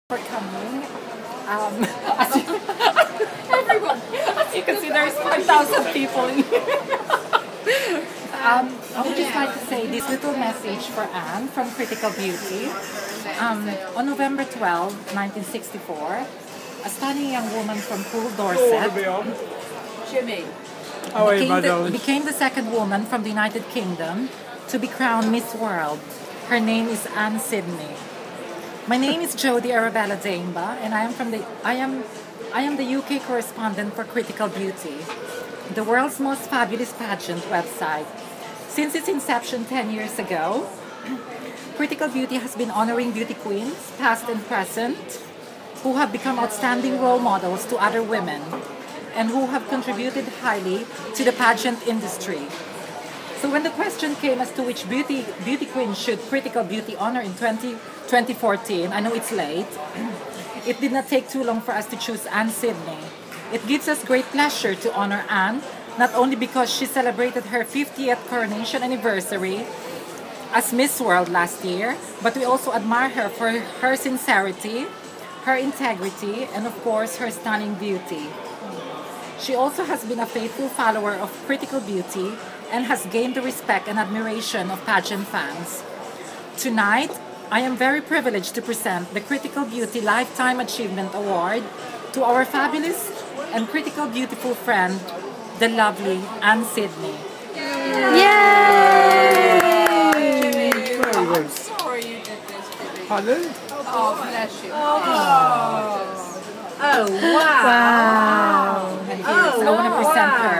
For coming. As you, everyone, as you can see, there's 5,000 people in here. I would just like to say this little message for Anne from Critical Beauty. On November 12, 1964, a stunning young woman from Poole, Dorset, Jimmy. became the second woman from the United Kingdom to be crowned Miss World. Her name is Anne Sidney. My name is Jodie Arabella Daimba, and I am the UK correspondent for Critical Beauty, the world's most fabulous pageant website. Since its inception 10 years ago, Critical Beauty has been honoring beauty queens, past and present, who have become outstanding role models to other women and who have contributed highly to the pageant industry. So when the question came as to which beauty queen should Critical Beauty honor in 2014, I know it's late, it did not take too long for us to choose Anne Sidney. It gives us great pleasure to honor Anne, not only because she celebrated her 50th coronation anniversary as Miss World last year, but we also admire her for her sincerity, her integrity, and of course her stunning beauty. She also has been a faithful follower of Critical Beauty and has gained the respect and admiration of pageant fans. Tonight, I am very privileged to present the Critical Beauty Lifetime Achievement Award to our fabulous and critical beautiful friend, the lovely Anne Sidney. Yay! I'm sorry you did this, Jimmy. Pardon? Oh, bless you. Oh, wow. And here's, I want to present her.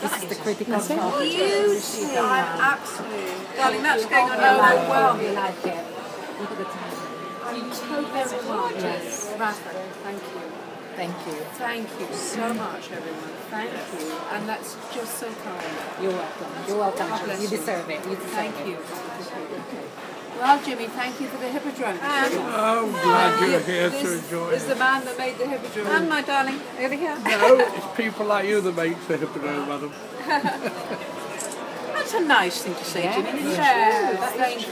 This is the critical beauty. Beauty. I'm absolutely. Darling, that's going on your Oh, life well. you like it. Look at the time. I'm totally Yes. Thank you. Thank you. Thank you so much, everyone. Thank you. And that's just so kind. You're welcome. You're welcome. God bless You you. deserve it. You deserve Thank it. you. Well, Jimmy, thank you for the hippodrome. I'm glad you're here to This enjoy is the it. man that made the hippodrome. And my darling, over here. No, it's people like you that makes the hippodrome, madam. That's a nice thing to say, Jimmy. Yeah. Thank you.